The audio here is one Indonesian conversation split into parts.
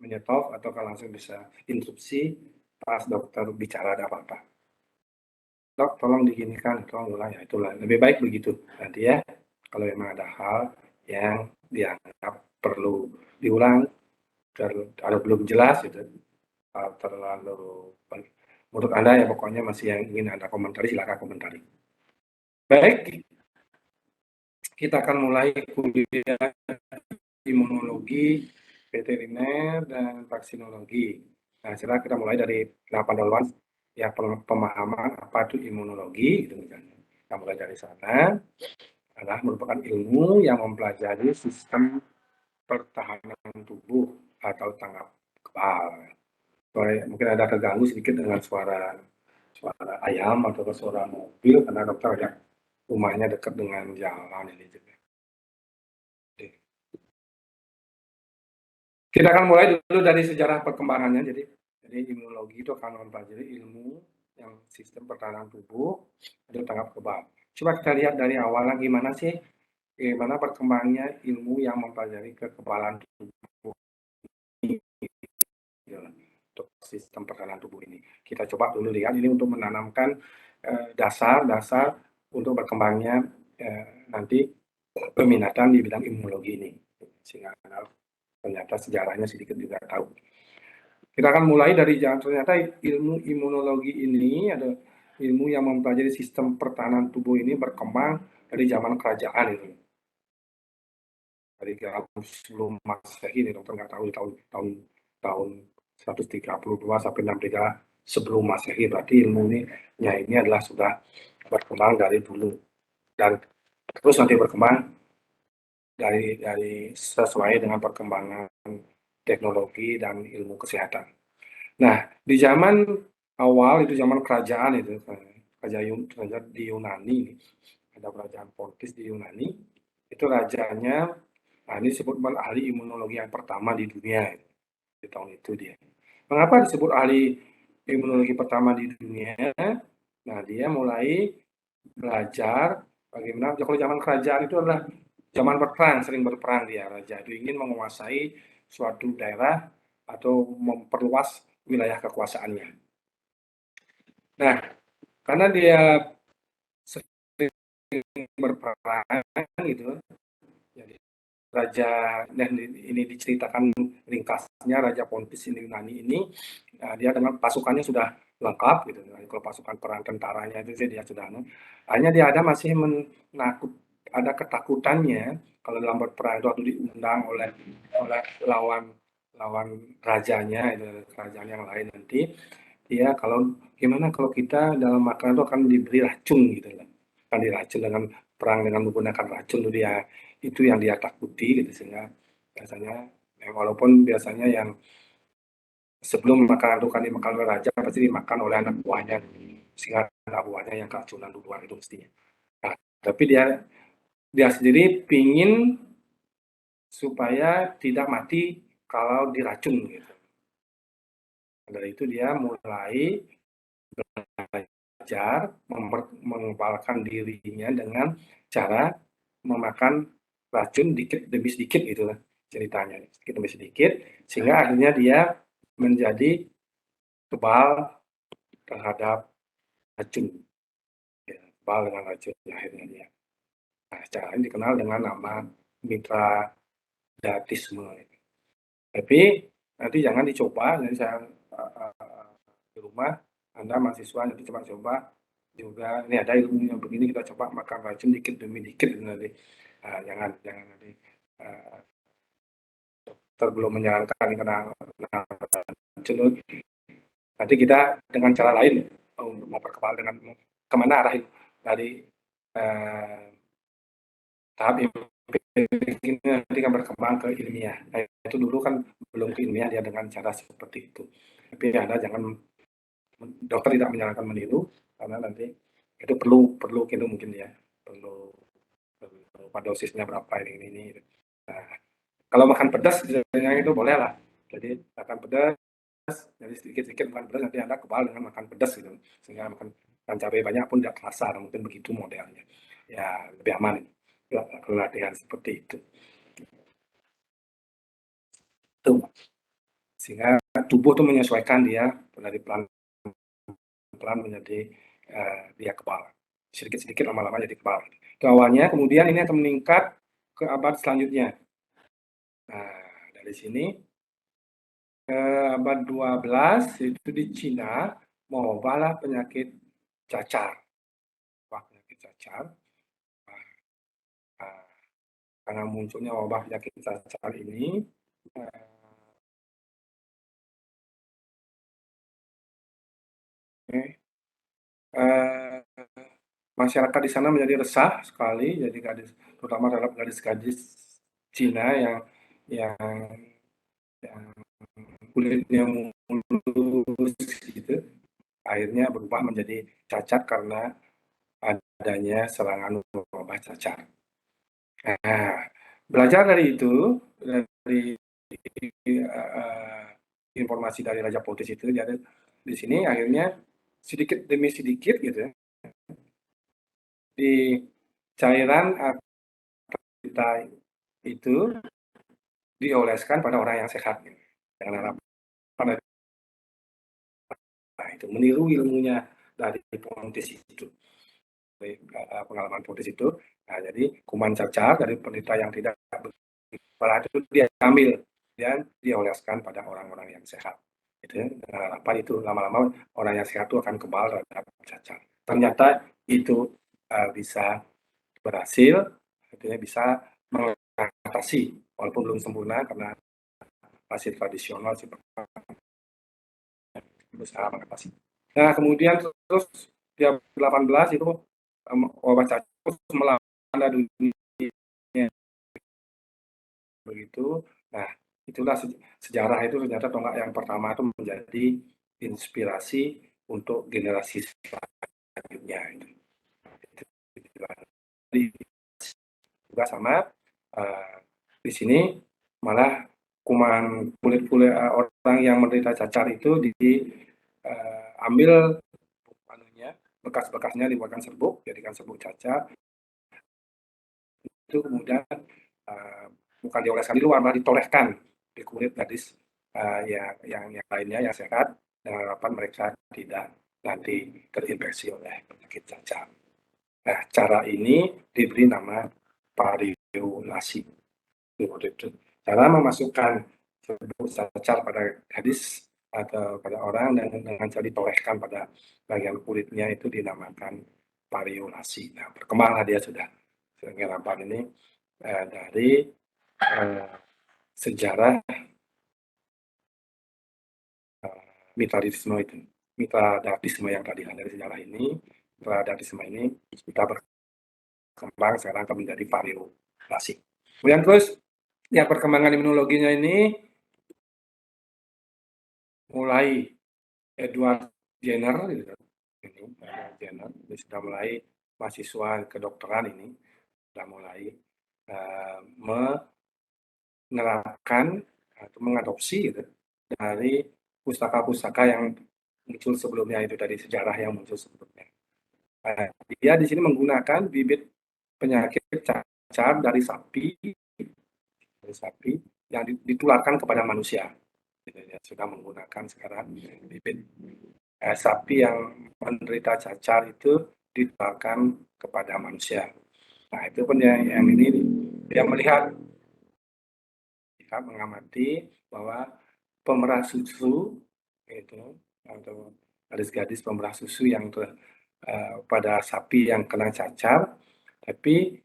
menyetop atau langsung bisa interupsi pas dokter bicara ada apa-apa. Dok, tolong diginikan, tolong ulang, ya itulah. Lebih baik begitu nanti ya. Kalau memang ada hal yang dianggap perlu diulang, ada belum jelas gitu, terlalu menurut Anda ya pokoknya masih yang ingin Anda komentari, silakan komentari. Baik, kita akan mulai kuliah imunologi, veteriner, dan vaksinologi. Nah, sekarang kita mulai dari tahapan duluan, ya pemahaman apa itu imunologi, gitu misalnya. Kita mulai dari sana, adalah merupakan ilmu yang mempelajari sistem pertahanan tubuh atau tanggap kebal. Mungkin ada terganggu sedikit dengan suara ayam atau suara mobil karena dokter ada rumahnya dekat dengan jalan ini juga. Kita akan mulai dulu dari sejarah perkembangannya. Jadi imunologi itu akan mempelajari ilmu yang sistem pertahanan tubuh atau tanggap kebal. Coba kita lihat dari awalnya gimana sih, gimana perkembangannya ilmu yang mempelajari kekebalan tubuh untuk sistem pertahanan tubuh ini. Kita coba dulu lihat ini untuk menanamkan dasar-dasar untuk berkembangnya nanti peminatan di bidang imunologi ini. Sehingga ternyata sejarahnya sedikit juga tahu. Kita akan mulai dari ternyata ilmu imunologi ini ada ilmu yang mempelajari sistem pertahanan tubuh ini berkembang dari zaman kerajaan itu. Dari sebelum Masehi ini dokter nggak tahu tahun 132 sampai 63 sebelum Masehi, berarti ilmu ini adalah sudah berkembang dari dulu dan terus nanti berkembang dari sesuai dengan perkembangan teknologi dan ilmu kesehatan. Nah, di zaman awal itu zaman kerajaan itu, kerajaan di Yunani, ada kerajaan Pontus di Yunani, itu rajanya, nah ini disebut ahli imunologi yang pertama di dunia, di tahun itu dia. Mengapa disebut ahli imunologi pertama di dunia? Nah, dia mulai belajar bagaimana, kalau zaman kerajaan itu adalah zaman berperang, sering berperang dia, raja itu ingin menguasai suatu daerah atau memperluas wilayah kekuasaannya. Nah, karena dia sering berperang gitu, jadi raja, dan ini diceritakan ringkasnya Raja Pontus Yunani ini, dia dengan pasukannya sudah lengkap gitu. Kalau pasukan perang tentaranya itu dia sudah, hanya dia ada masih ada ketakutannya kalau dalam berperang itu waktu diundang oleh lawan rajanya, itu kerajaan yang lain nanti, dia gimana kalau kita dalam makanan itu akan diberi racun gitu kan, akan diracun dengan perang dengan menggunakan racun itu yang dia takuti gitu, sehingga biasanya walaupun biasanya yang sebelum makanan itu kan dimakan oleh raja pasti dimakan oleh anak buahnya, sehingga anak buahnya yang keracunan duluan itu mestinya. Nah, tapi dia sendiri pingin supaya tidak mati kalau diracun gitu. Dari itu dia mulai belajar mengebalkan dirinya dengan cara memakan racun dikit demi sedikit gitu lah ceritanya, sedikit demi sedikit, sehingga akhirnya dia menjadi kebal terhadap racun, ya, kebal dengan racun akhirnya dia. Nah, cara ini dikenal dengan nama mitradatisme. Tapi nanti jangan dicoba, jadi saya di rumah Anda mahasiswa nanti coba-coba juga, ini ada ilmu yang begini, kita coba makan racun dikit demi dikit nanti. Jangan nanti belum menyarankan karena racun, nanti kita dengan cara lain untuk memperkebal dengan kemana arah dari tahap ini nanti kan berkembang ke ilmiah. Nah, itu dulu kan belum ke ilmiah dia dengan cara seperti itu. Tapi Anda jangan, dokter tidak menyarankan meniru karena nanti itu perlu gitu mungkin ya, perlu dosisnya berapa ini. Nah, kalau makan pedas misalnya itu boleh lah. Jadi makan pedas, jadi sedikit-sedikit makan pedas, nanti Anda kebal dengan makan pedas gitu. Sehingga makan cabai banyak pun tidak terasa, mungkin begitu modelnya. Ya, lebih aman kalau latihan seperti itu. Tuh. sehingga tubuh tuh menyesuaikan dia dari pelan-pelan menjadi dia kebal. Sedikit-sedikit lama-lama jadi kebal. Itu awalnya, kemudian ini akan meningkat ke abad selanjutnya. Nah, dari sini abad 12 itu di Cina mewabahlah penyakit cacar. Penyakit cacar. Nah, karena munculnya wabah penyakit cacar ini, eh, masyarakat di sana menjadi resah sekali, jadi terutama terhadap gadis-gadis Cina yang, yang kulitnya mulus gitu, akhirnya berubah menjadi cacat karena adanya serangan wabah cacar. Nah, belajar dari itu, dari uh, informasi dari Raja Potis itu, jadi di sini akhirnya sedikit demi sedikit gitu ya, di cairan kita itu dioleskan pada orang yang sehat gitu. Dengan harapan itu meniru ilmunya dari Pontis itu, dari pengalaman Pontis itu. Nah, jadi kuman cacar dari penderita yang tidak bergejala itu dia ambil dan dioleskan pada orang-orang yang sehat. Itu dengan harapan itu lama-lama orang yang sehat itu akan kebal terhadap cacar. Ternyata itu bisa berhasil, artinya bisa mengatasi walaupun belum sempurna karena masih tradisional sih berusaha mengatasi. Nah, kemudian terus di 18 itu wabah cacar terus melanda dunia begitu. Nah, itulah sejarah itu ternyata tonggak yang pertama itu menjadi inspirasi untuk generasi selanjutnya. Jadi juga sama di sini malah kuman kulit-kulit orang yang menderita cacar itu diambil bekas-bekasnya dibuatkan serbuk, jadikan serbuk cacar. Itu kemudian bukan dioleskan di luar, malah ditolehkan di kulit gadis yang lainnya yang sehat, dengan harapan mereka tidak nanti terinfeksi oleh penyakit cacar. Nah, cara ini diberi nama variolasi. Cara memasukkan serbuk cacar pada gadis atau pada orang dan dengan cara ditolehkan pada bagian kulitnya itu dinamakan variolasi. Nah, berkembanglah dia sudah penyerapan ini dari sejarah mitradisme itu, mitradatisme yang tadi ada di sejarah ini, mitradatisme ini kita berkembang sekarang akan menjadi variolasi. Kemudian terus ya perkembangan imunologinya ini mulai Edward Jenner, gitu. Jenner ini sudah mulai mahasiswa kedokteran ini sudah mulai menerapkan atau mengadopsi gitu, dari pustaka-pustaka yang muncul sebelumnya itu dari sejarah yang muncul sebelumnya. Dia di sini menggunakan bibit penyakit cacar dari sapi yang ditularkan kepada manusia. Ya, sudah menggunakan sekarang bibit sapi yang menderita cacar itu ditularkan kepada manusia. Nah, itu pun yang ini dia melihat, kita mengamati bahwa pemerah susu itu atau gadis-gadis pemerah susu yang pada sapi yang kena cacar, tapi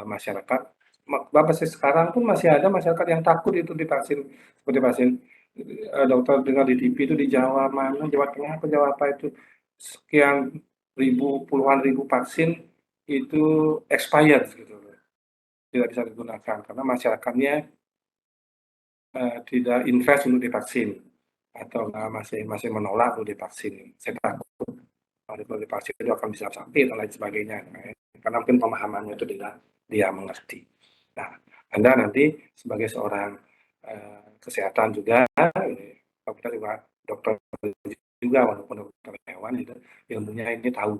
masyarakat. Masih sekarang pun masih ada masyarakat yang takut itu divaksin, seperti pasien dokter dengar di TV itu di Jawa mana, Jawa Tengah atau Jawa apa itu, sekian ribu, puluhan ribu vaksin itu expired gitu, tidak bisa digunakan karena masyarakatnya tidak invest untuk divaksin atau masih masih menolak untuk divaksin. Saya takut kalau divaksin itu akan bisa sakit dan lain sebagainya, karena mungkin pemahamannya itu tidak dia mengerti. Nah, Anda nanti sebagai seorang kesehatan juga, kita juga dokter juga walaupun dokter hewan itu ilmunya ini tahu.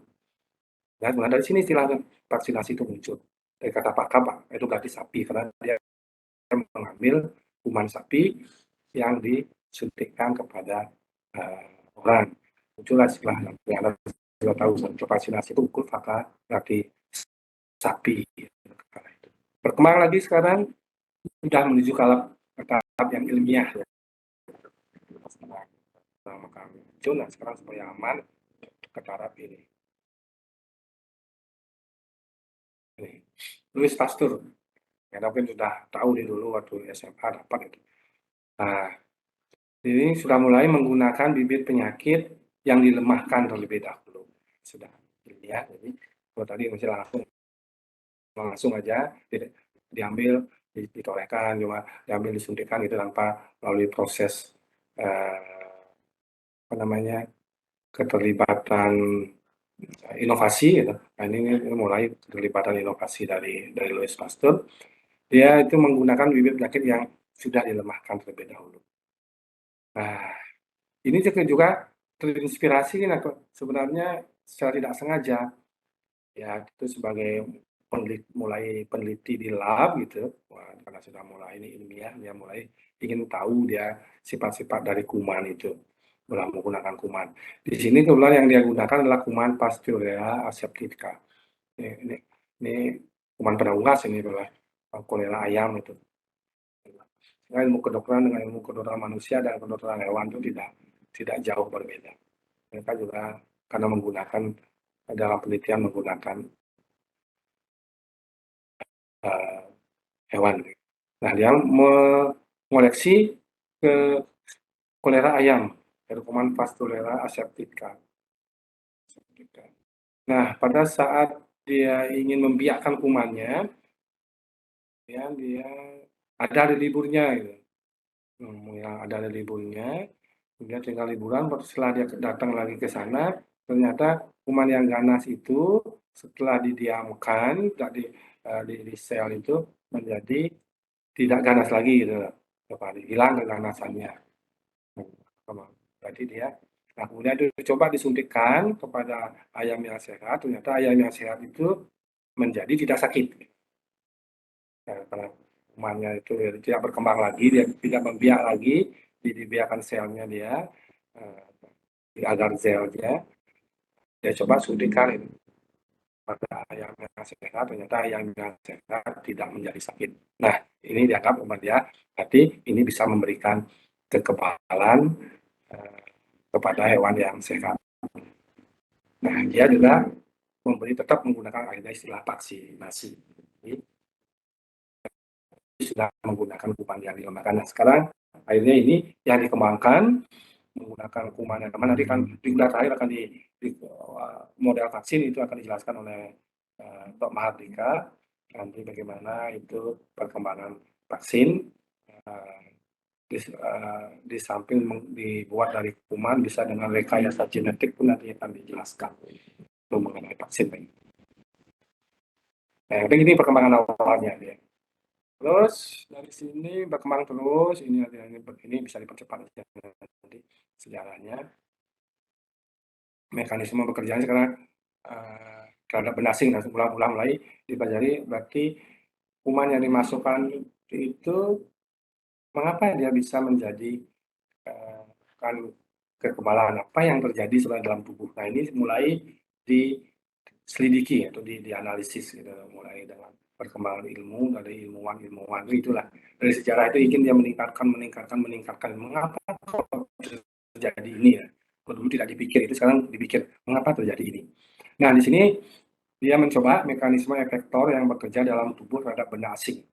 Dan mulai dari sini istilah vaksinasi itu muncul. Dari kata pakar, Pak, itu berarti sapi karena dia mengambil kuman sapi yang disuntikkan kepada orang. Muncullah istilah yang Anda sudah tahu, vaksinasi itu ukur fakta berarti sapi. Berkembang lagi sekarang sudah menuju ke tahap yang ilmiah ya. Nah, sekarang supaya aman ke taraf ini. Louis Pasteur, ya mungkin sudah tahu nih dulu waktu SMA dapat itu. Nah, ini sudah mulai menggunakan bibit penyakit yang dilemahkan terlebih dahulu. Sudah ya, jadi kalau tadi masih langsung aja diambil, ditorehkan, cuma diambil disuntikan itu tanpa melalui proses apa namanya keterlibatan inovasi gitu. Nah, ini mulai keterlibatan inovasi dari Louis Pasteur. Dia itu menggunakan bibit penyakit yang sudah dilemahkan terlebih dahulu. Nah, ini juga terinspirasi nah, sebenarnya secara tidak sengaja ya itu sebagai mulai peneliti di lab gitu. Wah, karena sudah mulai ini ilmiah, dia mulai ingin tahu dia sifat-sifat dari kuman itu menggunakan kuman. Di sini kebetulan yang dia gunakan adalah kuman Pasteurella aseptica. Ini kuman pada unggas ini adalah kolera ayam itu. Nah, ilmu kedokteran dengan ilmu kedokteran manusia dan kedokteran hewan itu tidak jauh berbeda. Mereka juga karena menggunakan dalam penelitian menggunakan uh, hewan. Nah, dia mengoleksi ke kolera ayam, kuman Pasteurella aseptica. Nah, pada saat dia ingin membiakkan kumannya, ya, dia ada di liburnya gitu. Yang ada di liburnya, dia tinggal liburan, setelah dia datang lagi ke sana, ternyata kuman yang ganas itu setelah didiamkan, di sel itu menjadi tidak ganas lagi gitu, hilang keganasannya. Berarti dia, nah kemudian itu coba disuntikkan kepada ayam yang sehat, ternyata ayam yang sehat itu menjadi tidak sakit. Nah, karena kumannya itu tidak berkembang lagi, dia tidak membiak lagi, dibiarkan selnya dia, agar zelnya, dia coba suntikan itu pada ayam yang sehat, ternyata ayam yang sehat tidak menjadi sakit. Nah, ini dianggap sama dia, berarti ini bisa memberikan kekebalan kepada hewan yang sehat. Nah, dia juga tetap menggunakan ada istilah vaksinasi. Jadi, sudah menggunakan kuman yang dilemahkan. Nah, sekarang akhirnya ini yang dikembangkan menggunakan kuman yang teman nanti kan di bulan terakhir akan di model vaksin itu akan dijelaskan oleh Dr. Mahardika nanti bagaimana itu perkembangan vaksin di samping dibuat dari kuman bisa dengan rekayasa genetik pun nanti akan dijelaskan untuk mengenai vaksin ini. Nah, ini perkembangan awalnya dia. Terus dari sini berkembang terus, ini bisa dipercepat nanti sejarahnya. Mekanisme bekerjanya sekarang terhadap benda asing dan ulang-ulang mulai dipelajari, berarti kuman yang dimasukkan itu mengapa dia bisa menjadi kan kekebalan, apa yang terjadi sebenarnya dalam tubuh. Nah, ini mulai diselidiki atau dianalisis gitu, mulai dengan perkembangan ilmu dari ilmuwan itulah dari sejarah itu ingin dia meningkatkan mengapa terjadi ini ya. Kalau dulu tidak dipikir itu sekarang dipikir mengapa terjadi ini. Nah, di sini Dia mencoba mekanisme efektor yang bekerja dalam tubuh terhadap benda asing.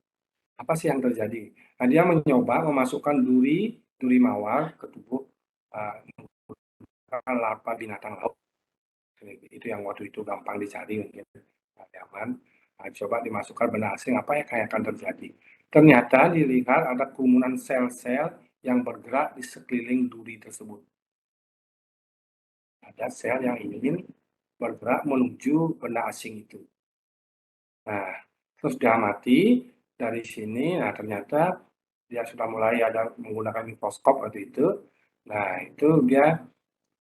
Apa sih yang terjadi? Nah, dia mencoba memasukkan duri mawar ke tubuh larva binatang laut. Itu yang waktu itu gampang dicari mungkin zaman. Nah, coba dimasukkan benda asing, apa yang akan terjadi? Ternyata dilihat ada kerumunan sel-sel yang bergerak di sekeliling duri tersebut. Ada sel yang ingin bergerak menuju benda asing itu. Nah, terus diamati dari sini, nah ternyata dia sudah mulai ada menggunakan mikroskop waktu itu. Nah, itu dia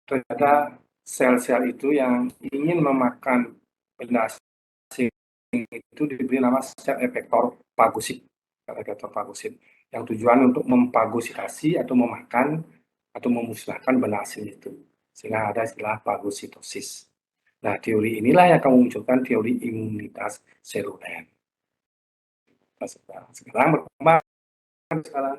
ternyata sel-sel itu yang ingin memakan benda asing itu diberi nama sel efektor fagosit. Sel efektor fagosit yang tujuan untuk memfagositasi atau memakan atau memusnahkan benda asing itu. Sehingga ada istilah fagositosis. Nah, teori inilah yang akan memunculkan teori imunitas seluler. Sekarang berkembang sekarang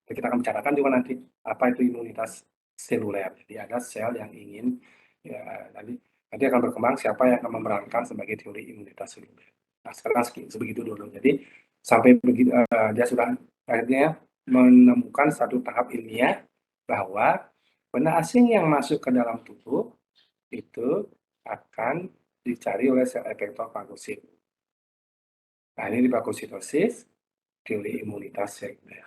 kita akan bicarakan juga nanti apa itu imunitas seluler. Jadi ada sel yang ingin ya, nanti akan berkembang siapa yang akan memerankan sebagai teori imunitas seluler. Nah, sekarang sebegitu dulu. Jadi sampai begitu dia sudah akhirnya menemukan satu tahap ilmiah bahwa benda asing yang masuk ke dalam tubuh itu akan dicari oleh sel efektor fagosit. Nah, ini di fagositosis, teori imunitas seluler.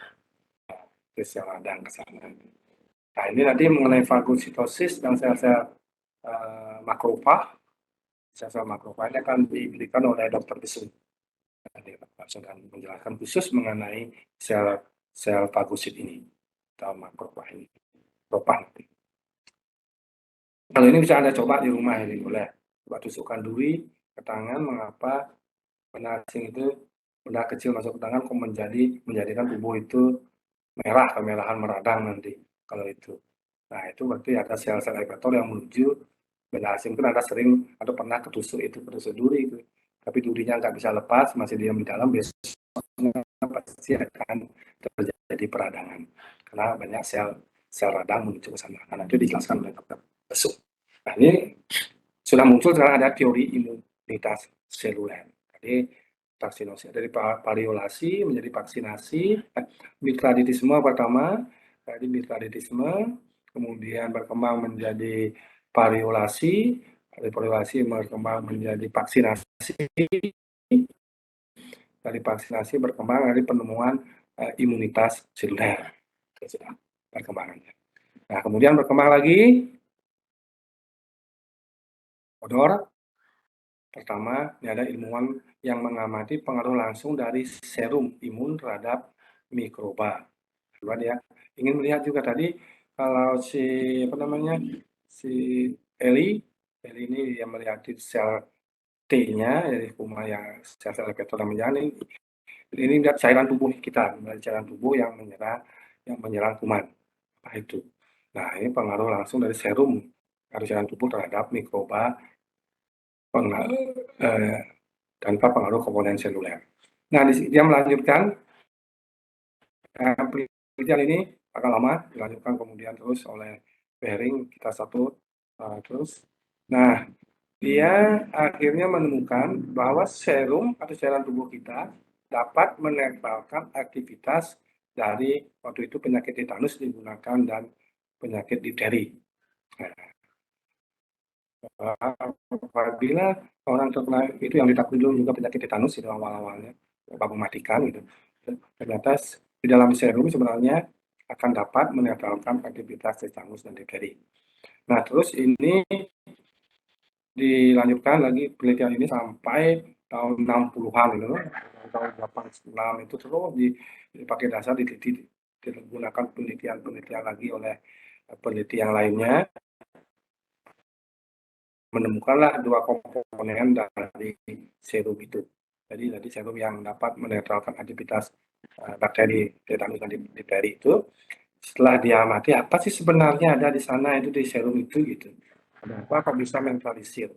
Sel radang ke sana. Nah, ini nanti mengenai fagositosis dan sel-sel makrofag, sel-sel makrofag ini akan diberikan oleh Dr. Besung. Nanti akan menjelaskan khusus mengenai sel fagosit ini atau makrofag ini. Propang. Kalau ini bisa Anda coba di rumah ini, boleh. Coba tusukkan duri ke tangan, mengapa benda asing itu, benda kecil masuk ke tangan, kok menjadikan tubuh itu merah, kemerahan meradang nanti kalau itu. Nah, itu berarti ada sel-sel efektor yang menuju benda asing. Itu Anda sering atau pernah ketusuk duri itu. Tapi durinya nggak bisa lepas, masih diam di dalam, besoknya pasti akan terjadi peradangan. Karena banyak sel radang menuju ke sana. Nah, itu dijelaskan oleh dokter Besuk. Nah, ini sudah muncul sekarang ada teori imunitas seluler. Jadi vaksinasi dari variolasi menjadi vaksinasi, mitraditisme pertama, jadi mitraditisme, kemudian berkembang menjadi variolasi, dari variolasi berkembang menjadi vaksinasi, dari vaksinasi berkembang dari penemuan imunitas seluler. Itu sudah perkembangannya. Nah, kemudian berkembang lagi odor. Pertama, ini ada ilmuwan yang mengamati pengaruh langsung dari serum imun terhadap mikroba. Kedua, dia ingin melihat juga tadi kalau si apa namanya si Eli ini yang melihat sel T-nya dari kuman yang sel-sel efektor yang menjalani ini lihat cairan tubuh kita, cairan tubuh yang menyerang kuman. Apa itu? Nah, ini pengaruh langsung dari serum cairan tubuh terhadap mikroba tanpa pengaruh komponen seluler. Nah, dia melanjutkan penelitian ini akan lama dilanjutkan kemudian terus oleh Behring kita satu terus. Nah, dia akhirnya menemukan bahwa serum atau cairan tubuh kita dapat menetralkan aktivitas dari waktu itu penyakit tetanus digunakan dan penyakit difteri. Apabila orang terkena itu yang ditakut dulu juga penyakit tetanus itu awal-awalnya mematikan gitu. Ternyata di dalam serum sebenarnya akan dapat menetralkan aktivitas tetanus dan difteri. Nah, terus ini dilanjutkan lagi penelitian ini sampai tahun 60-an gitu. Tahun 86 itu terus dipakai dasar digunakan penelitian lagi oleh peneliti yang lainnya, menemukanlah dua komponen dari serum itu. Jadi serum yang dapat menetralkan aktivitas bakteri tetanus dan difteri itu, setelah diamati apa sih sebenarnya ada di sana itu di serum itu gitu. Kenapa kok bisa menetralisir?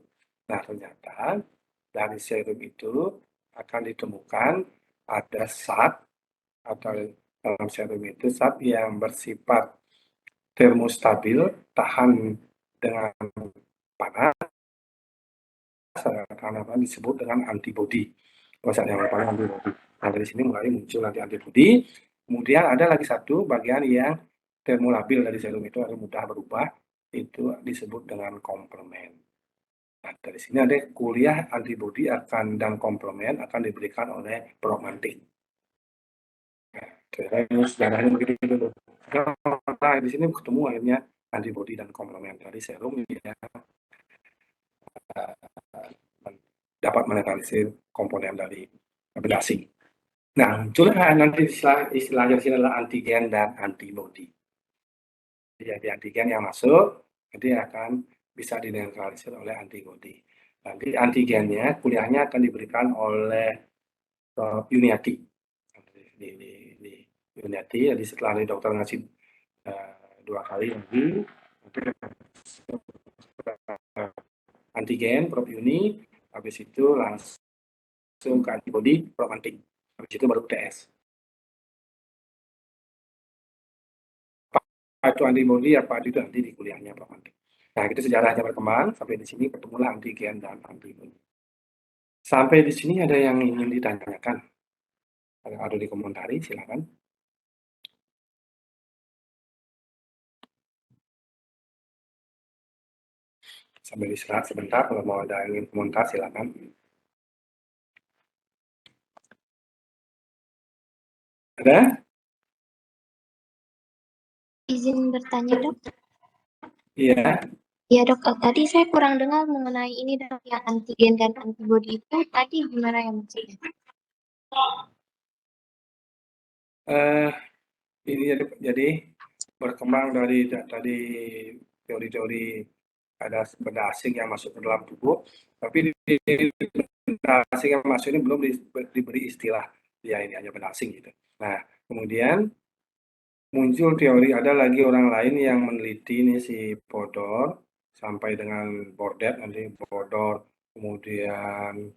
Nah, ternyata dari serum itu akan ditemukan ada zat atau dalam serum itu zat yang bersifat termostabil, tahan dengan panas, apa disebut dengan antibodi. Proses yang paling antibodi. Nah, dari sini mulai muncul nanti antibodi. Kemudian ada lagi satu bagian yang termolabil dari serum itu atau mudah berubah, itu disebut dengan komplement. Nah, dari sini ada kuliah antibodi akan dan komplement akan diberikan oleh Prof. Mantik. Nah, sejarahnya begitu dulu. Nah, di sini ketemu akhirnya antibodi dan komplement dari serum yang dapat menetralisir komponen dari benda asing. Nah, muncullah nanti istilahnya di sini adalah antigen dan antibodi. Jadi antigen yang masuk, nanti akan bisa dinetralisir oleh antibodi. Nanti antigennya, kuliahnya akan diberikan oleh Yuniati. Di Yuniati, jadi setelah dari dokter ngasih 2 kali lagi, antigen, Prof. Yuni, habis itu langsung ke antibodi, Prof. Mantik. Habis itu baru TS. Apa itu antibodi, apa itu nanti di kuliahnya Prof. Mantik. Nah, itu sejarahnya berkembang, sampai di sini ketemulah antigen dan antibodi. Sampai di sini ada yang ingin ditanyakan? Ada dikomentari, silakan. Sambil istirahat sebentar, kalau mau ada yang ingin komentar, silakan. Ada? Izin bertanya, Dok. Iya. Iya, Dok. Tadi saya kurang dengar mengenai ini, Dok, yang antigen dan antibodi itu tadi gimana ya maksudnya? Ini jadi berkembang dari tadi teori-teori ada benda asing yang masuk ke dalam tubuh, tapi benda asing yang masuk ini belum diberi istilah, ya ini hanya benda asing gitu. Nah, kemudian muncul teori, ada lagi orang lain yang meneliti nih si Podor sampai dengan Bordet, nanti Bodor, kemudian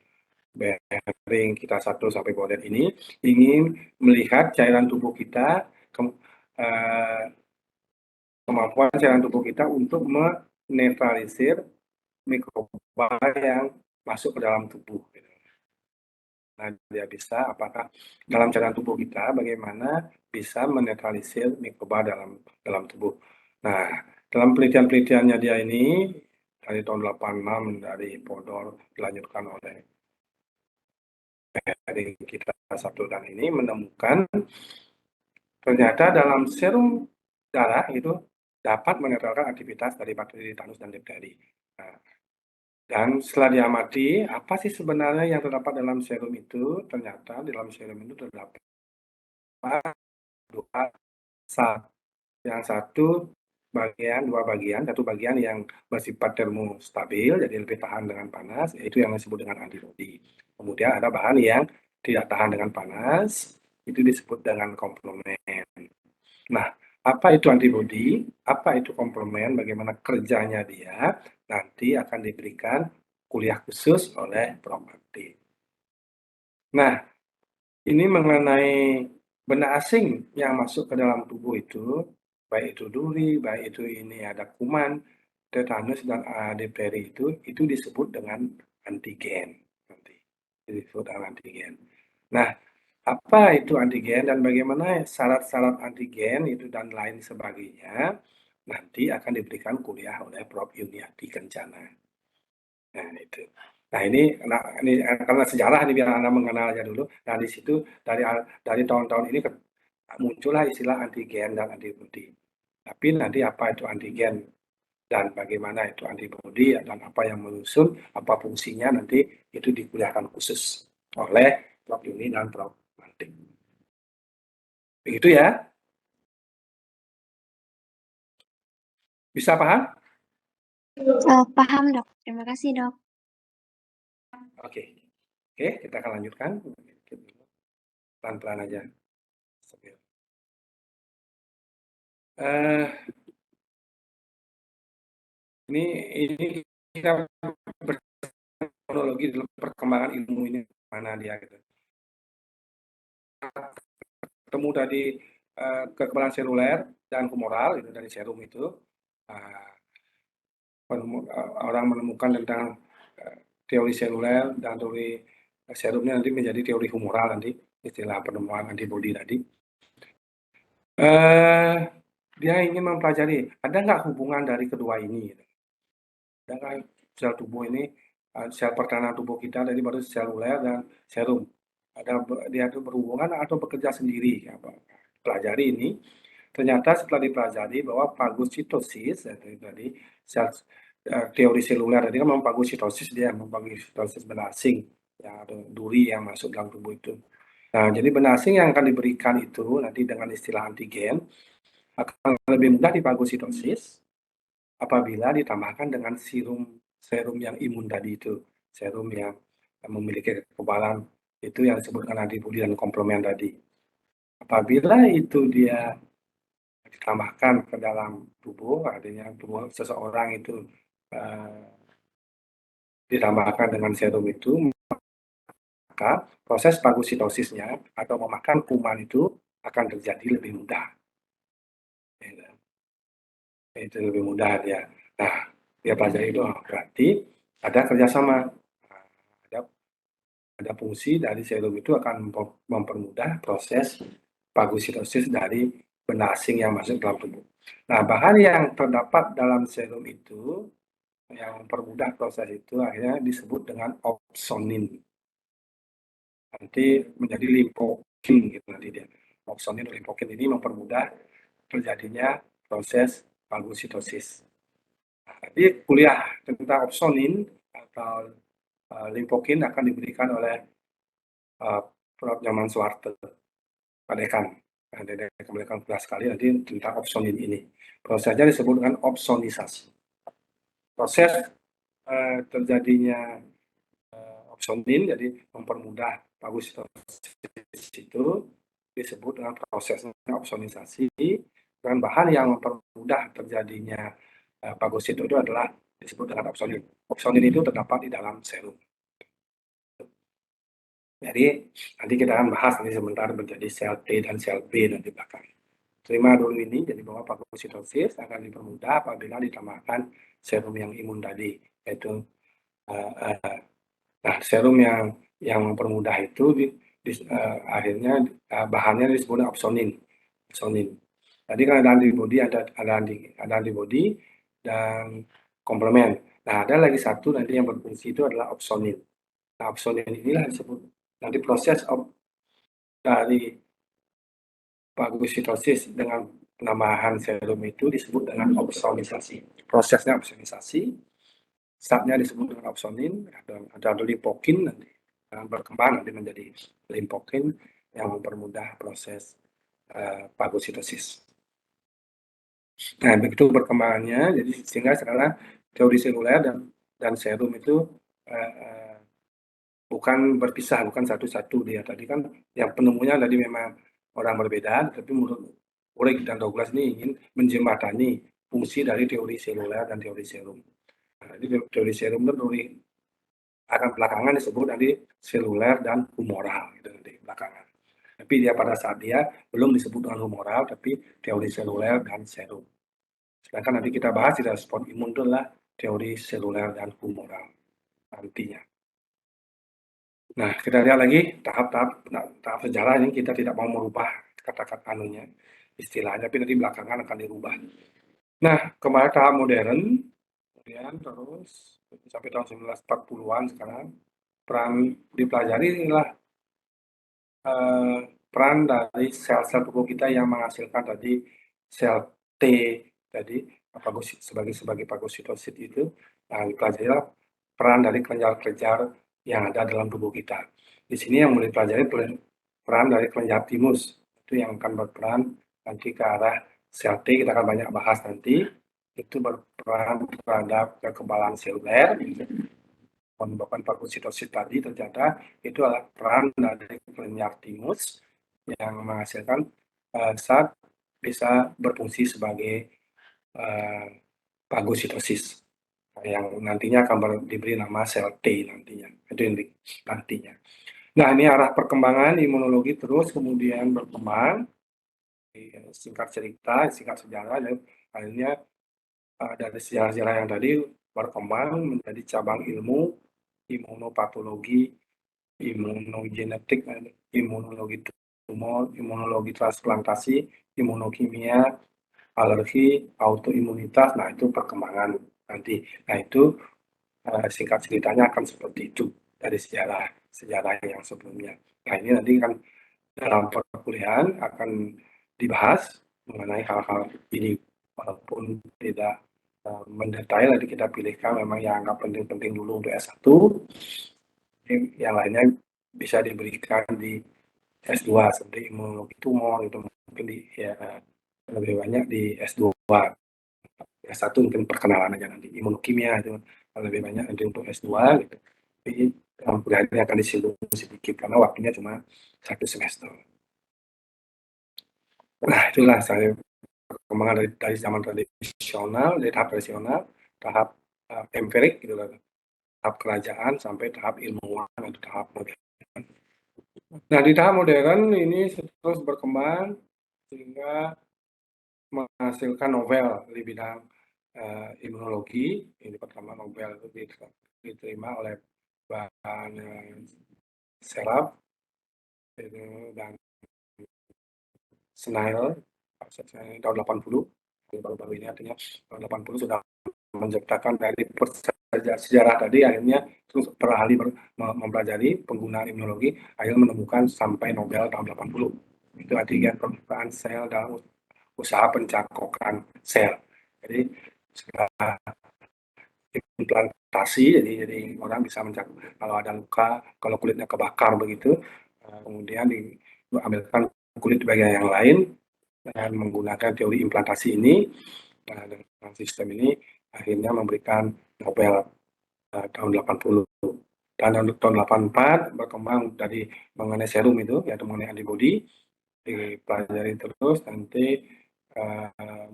Bering, kita 1 sampai Bordet ini ingin melihat cairan tubuh kita, kemampuan cairan tubuh kita untuk menetralisir mikroba yang masuk ke dalam tubuh. Nah, dia bisa, apakah dalam cairan tubuh kita bagaimana bisa menetralisir mikroba dalam tubuh. Nah, dalam penelitian-penelitiannya dia ini dari tahun 86 dari Podor dilanjutkan oleh kita 1 dan ini menemukan ternyata dalam serum darah itu dapat menetralkan aktivitas dari bakteri, tetanus, dan difteri. Nah, dan setelah diamati, apa sih sebenarnya yang terdapat dalam serum itu? Ternyata dalam serum itu terdapat 2 zat. Yang satu bagian, 2 bagian, satu bagian yang bersifat termostabil, jadi lebih tahan dengan panas, yaitu yang disebut dengan antibodi. Kemudian ada bahan yang tidak tahan dengan panas, itu disebut dengan komplement. Nah, apa itu antibodi? Apa itu komplement? Bagaimana kerjanya dia? Nanti akan diberikan kuliah khusus oleh Prof. Mantik. Nah, ini mengenai benda asing yang masuk ke dalam tubuh itu, baik itu duri, baik itu ini ada kuman, tetanus, dan difteri itu disebut dengan antigen. Nanti disebut dengan antigen. Nah, apa itu antigen dan bagaimana syarat-syarat antigen itu dan lain sebagainya, nanti akan diberikan kuliah oleh Prof. Yuniati Kencana. Nah, itu. Nah, ini karena sejarah nih biar Anda mengenalnya dulu. Nah, di situ dari tahun-tahun ini muncullah istilah antigen dan antibodi. Tapi nanti apa itu antigen dan bagaimana itu antibodi dan apa yang menyusun, apa fungsinya nanti itu dikuliahkan khusus oleh Prof. Yuni dan Prof. Mantik. Begitu ya? Bisa paham? Paham, Dok. Terima kasih, Dok. Oke. Oke, kita akan lanjutkan. Pelan-pelan aja. Ini kita kronologi dalam perkembangan ilmu ini mana dia gitu. Ketemu tadi kekebalan seluler dan humoral itu dari serum itu. Orang menemukan tentang teori seluler dan teori serumnya nanti menjadi teori humoral nanti, istilah penemuan antibodi tadi. Dia ingin mempelajari, ada nggak hubungan dari kedua ini? Ada nggak sel tubuh ini, sel pertahanan tubuh kita dari baru seluler dan serum, dia itu berhubungan atau bekerja sendiri? Pelajari ini, ternyata setelah dipelajari bahwa fagositosis, tadi sel teori seluler tadi kan memfagositosis, dia memfagositosis benda asing, yang ada duri yang masuk dalam tubuh itu. Nah, jadi benda asing yang akan diberikan itu nanti dengan istilah antigen akan lebih mudah difagositosis apabila ditambahkan dengan serum yang imun tadi itu, serum yang memiliki kekebalan itu yang disebutkan antibodi dan komplement tadi. Apabila itu dia ditambahkan ke dalam tubuh, artinya tubuh seseorang itu ditambahkan dengan serum itu, maka proses fagositosisnya atau memakan kuman itu akan terjadi lebih mudah. Itu lebih mudah dia. Nah, dia pelajari itu berarti ada kerjasama. Ada fungsi dari serum itu akan mempermudah proses fagositosis dari benda asing yang masuk dalam tubuh. Nah, bahan yang terdapat dalam serum itu yang mempermudah proses itu akhirnya disebut dengan opsonin. Nanti menjadi limfokin gitu nanti dia. Opsonin limfokin ini mempermudah terjadinya proses fagositosis. Jadi kuliah tentang opsonin atau limfokin akan diberikan oleh Prof. Nyoman Soeharto, Pak Dekan. Nah, Dekan berikan kelas sekali nanti tentang opsonin ini. Prosesnya disebut dengan opsonisasi. Proses terjadinya opsonin, jadi mempermudah fagositosis itu disebut dengan prosesnya opsonisasi, dan bahan yang mempermudah terjadinya fagositosis itu adalah disebut dengan opsonin. Opsonin itu terdapat di dalam serum. Jadi nanti kita akan bahas nanti sebentar menjadi sel T dan sel B nanti belakang. Terima dulu ini, jadi bahwa fagositosis akan dipermudah apabila ditambahkan serum yang imun tadi, yaitu nah serum yang mempermudah itu akhirnya bahannya disebut opsonin. Tadi kan ada antibodi, ada antibodi dan komplement. Nah, ada lagi satu nanti yang berfungsi itu adalah opsonin. Nah, opsonin inilah disebut nanti proses dari fagositosis dengan penambahan serum itu disebut dengan opsonisasi. Prosesnya opsonisasi, startnya disebut dengan opsonin, ada limfokin nanti berkembang nanti menjadi limfokin yang mempermudah proses fagositosis. Nah, begitu perkembangannya, jadi sehingga sekarang teori seluler dan serum itu bukan berpisah, bukan satu-satu dia. Tadi kan yang penemunya tadi memang orang berbeda, tapi menurut Ulrich dan Douglas ini ingin menjembatani fungsi dari teori seluler dan teori serum. Nah, jadi teori serum dan teori akan belakangan disebut nanti seluler dan humoral gitu nanti belakangan. Tapi dia pada saat dia belum disebut dengan humoral, tapi teori seluler dan serum. Sedangkan nanti kita bahas di respon imun itu adalah teori seluler dan humoral nantinya. Nah, kita lihat lagi tahap sejarah ini, kita tidak mau merubah kata-kata anunya, istilahnya, tapi nanti belakangan akan dirubah. Nah, kembali tahap modern, kemudian terus sampai tahun 1940-an sekarang, peran dipelajari inilah peran dari sel-sel tubuh kita yang menghasilkan tadi sel T tadi sebagai fagositosit itu. Nah, dipelajari peran dari kelenjar-kelenjar yang ada dalam tubuh kita. Di sini yang mulai dipelajari peran dari kelenjar timus, itu yang akan berperan nanti ke arah sel T, kita akan banyak bahas nanti, itu berperan terhadap kekebalan seluler, menyebabkan fagositosis tadi. Ternyata itu adalah peran dari kelenjar timus yang menghasilkan zat bisa berfungsi sebagai fagositosis yang nantinya akan diberi nama sel T nantinya. Itu yang nantinya. Nah, ini arah perkembangan imunologi terus kemudian berkembang. Singkat cerita, singkat sejarah, dan akhirnya dari sejarah-sejarah yang tadi berkembang menjadi cabang ilmu imunopatologi, imunogenetik, imunologi tumor, imunologi transplantasi, imunokimia, alergi, autoimunitas. Nah, itu perkembangan nanti. Nah, itu singkat ceritanya akan seperti itu dari sejarah yang sebelumnya. Nah, ini nanti kan dalam perkuliahan akan dibahas mengenai hal-hal ini, walaupun tidak mendetail. Nanti kita pilihkan memang yang anggap penting-penting dulu untuk S1, yang lainnya bisa diberikan di S2 seperti imunologi tumor, itu mungkin ya, lebih banyak di S2. S1 mungkin perkenalan aja, nanti imunokimia itu lebih banyak nanti untuk S2 gitu. Jadi kuliahnya akan disinggung sedikit karena waktunya cuma 1 semester. Nah, itulah saya perkembangan dari zaman tradisional, dari tahap tradisional, tahap empirik gitu kan, tahap kerajaan sampai tahap ilmuwan atau tahap modern. Nah, di tahap modern ini terus berkembang sehingga menghasilkan novel di bidang imunologi. Ini pertama novel itu diterima oleh bahan Serap dan Snail tahun 80. Baru-baru ini artinya tahun 80 sudah menciptakan dari sejarah tadi, akhirnya terus beralih mempelajari penggunaan imunologi, akhirnya menemukan sampai Nobel tahun 80. Itu artinya pembukaan sel dalam usaha pencakokan sel. Jadi setelah implantasi, jadi orang bisa mencakup kalau ada luka, kalau kulitnya kebakar begitu, kemudian diambilkan kulit bagian yang lain dengan menggunakan teori implantasi ini. Dengan sistem ini akhirnya memberikan Nobel tahun 80. Dan tahun 84 berkembang dari mengenai serum itu, yaitu mengenai antibody, dipelajari terus, nanti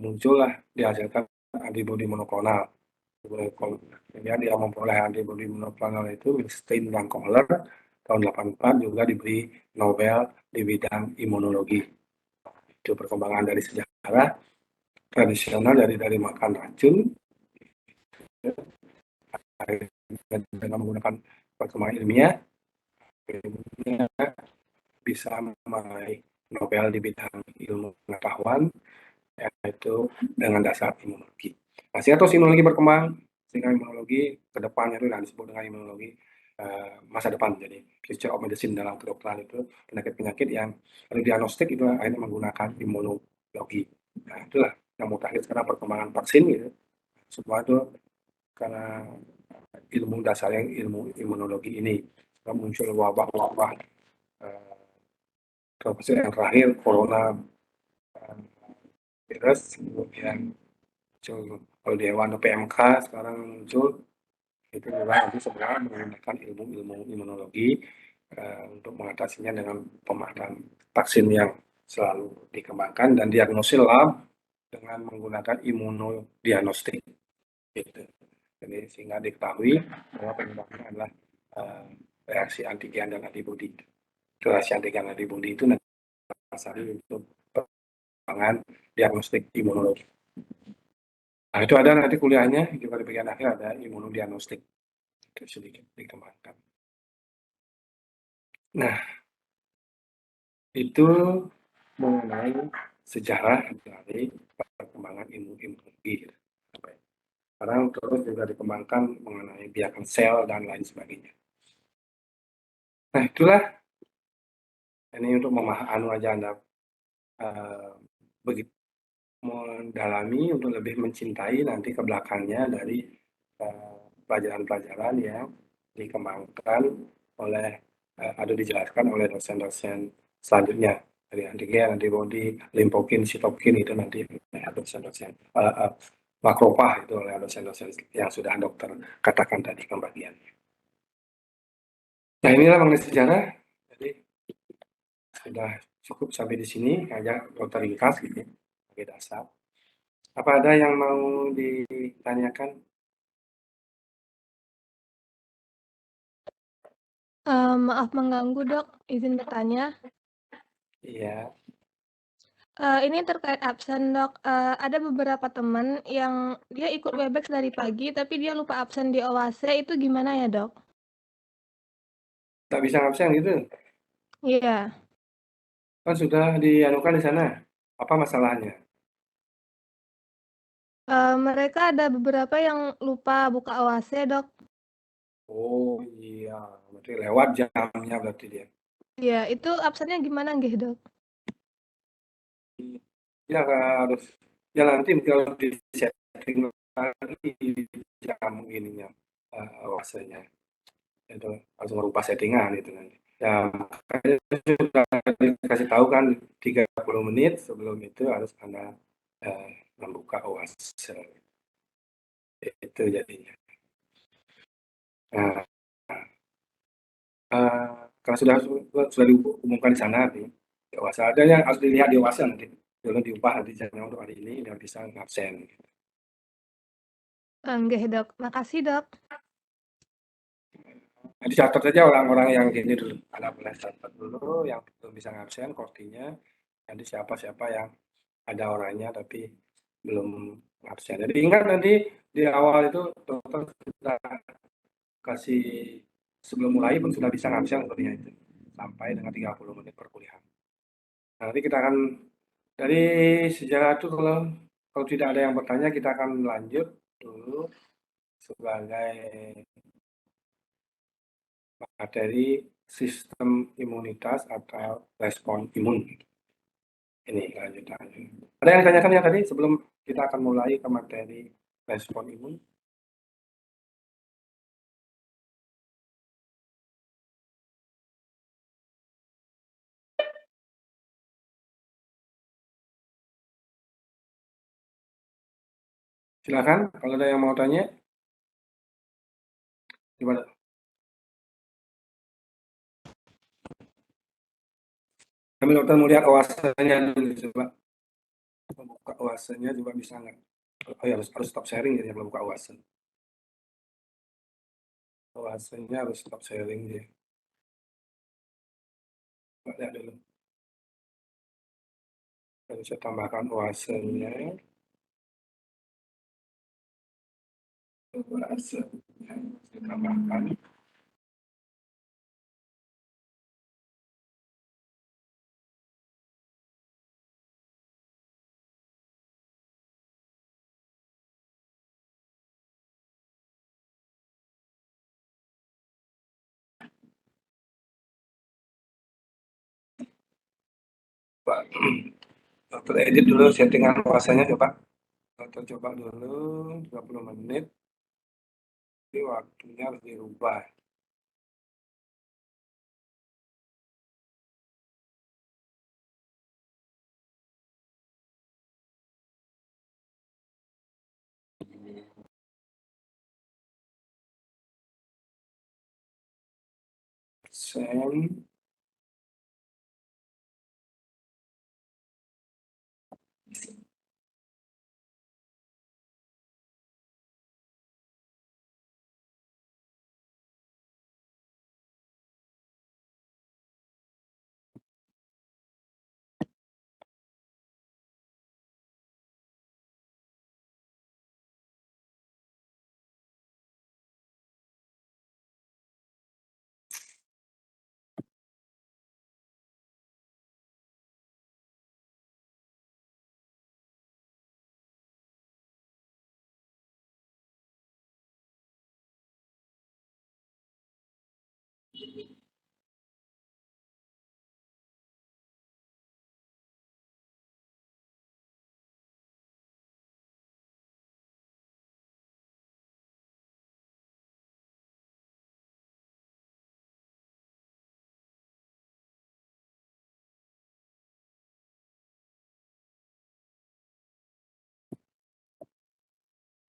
muncullah dihasilkan antibody monoklonal. Kemudian dia memperoleh antibody monoklonal itu, Milstein dan Kohler, tahun 84 juga diberi Nobel di bidang imunologi. Itu perkembangan dari sejarah tradisional, dari makan racun dengan menggunakan perkembangan ilmiah, bisa meraih Nobel di bidang ilmu pengetahuan, yaitu dengan dasar imunologi. Nah, sehingga terus imunologi berkembang, sehingga imunologi ke depannya itu yang disebut dengan imunologi masa depan. Jadi future of medicine dalam kedokteran itu penyakit-penyakit yang diagnostik itu akhirnya menggunakan imunologi. Nah, itulah yang mau terakhir sekarang perkembangan vaksin gitu. Semua itu karena ilmu dasarnya ilmu imunologi ini. Muncul wabah-wabah termasuk yang terakhir corona virus, kemudian muncul kalau di hewan PMK sekarang muncul, itu juga nanti sebenarnya menggunakan ilmu-ilmu imunologi untuk mengatasinya dengan pemakaian vaksin yang selalu dikembangkan dan diagnosis lab dengan menggunakan imunodiagnostik. Gitu. Jadi sehingga diketahui bahwa penyebabnya adalah reaksi antigen dan antibodi. Reaksi antigen dan antibodi itu nanti dasarnya untuk perkembangan diagnostik imunologi. Nah, itu ada nanti kuliahnya, di bagian akhir ada imunodiagnostik. Itu sedikit dikembangkan. Nah, itu mengenai sejarah dari perkembangan ilmu imunologi. Sekarang terus juga dikembangkan mengenai biakan sel dan lain sebagainya. Nah, itulah ini untuk memahami aja Anda begitu mendalami untuk lebih mencintai nanti ke belakangnya dari pelajaran-pelajaran yang dikembangkan oleh atau dijelaskan oleh dosen-dosen selanjutnya dari antigen, antibody, limfokin, sitokin, itu nanti dosen-dosen makrofag itu oleh dosen-dosen yang sudah dokter katakan tadi pembagiannya. Nah, inilah mengenai sejarah. Jadi sudah cukup sampai di sini aja dokter ringkas gitu sebagai dasar. Apa ada yang mau ditanyakan? Maaf mengganggu Dok, izin bertanya. Iya. Ini terkait absen Dok, ada beberapa teman yang dia ikut Webex dari pagi, tapi dia lupa absen di OASE, itu gimana ya Dok? Tak bisa absen gitu? Iya. Kan sudah dianukan di sana. Apa masalahnya? Mereka ada beberapa yang lupa buka OAC, Dok. Oh iya, berarti lewat jamnya berarti dia. Iya, itu absennya gimana nggih, Dok? Ya harus, ya nanti kalau di-setting lagi jam ininya, OAS-nya. Itu harus merubah settingan itu nanti. Ya makanya sudah dikasih tahu kan 30 menit sebelum itu harus Anda membuka OAS. Itu jadinya. Nah, kalau sudah diumumkan di sana nih, di OAS ada yang harus dilihat di OAS nanti. Belum diubah nanti jangan untuk hari ini udah bisa absen. Nggih, Dok. Makasih, Dok. Nah, dicatat saja orang-orang yang gini dulu. Anda boleh catat dulu yang belum bisa ngabsen kortinya. Nanti siapa-siapa yang ada orangnya tapi belum absen. Jadi ingat nanti di awal itu dokter sudah kasih sebelum mulai pun sudah bisa ngabsen sepertinya itu sampai dengan 30 menit perkuliahan. Nah, nanti kita akan dari sejarah itu kalau tidak ada yang bertanya kita akan lanjut dulu sebagai materi sistem imunitas atau respon imun. Ini lanjutannya. Ada yang tanyakan ya tadi sebelum kita akan mulai ke materi respon imun? Silakan kalau ada yang mau tanya. Gimana? Kami dokter mau lihat OAS-nya dulu coba. Buka OAS-nya juga bisa nggak? Oh ya harus stop sharing ya belum buka OAS. OAS-nya harus stop sharing dia. Coba lihat dulu. Saya bisa tambahkan OAS-nya. OAS-nya ditambahkan. Coba dokter edit dulu settingan OAS-nya coba. Dokter coba dulu 30 menit. Tapi waktunya harus dirubah. Sen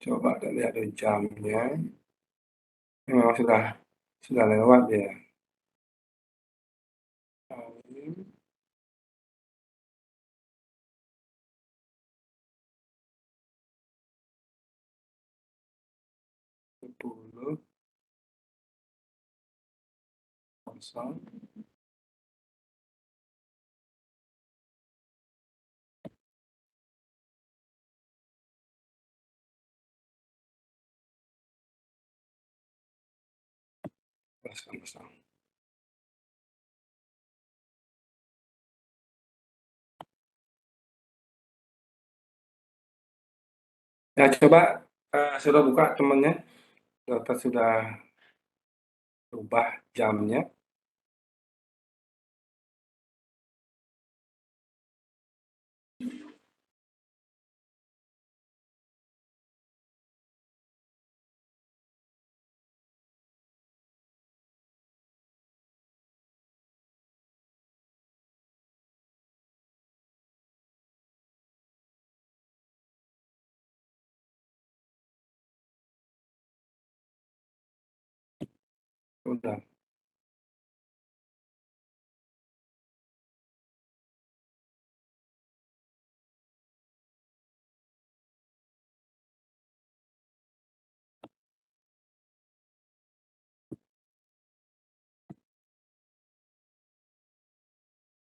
'Coba lihat dari jamnya, memang sudah lewat ya. 10, 0, 0. Nah, coba sudah buka temennya, dokter sudah ubah jamnya. Udah.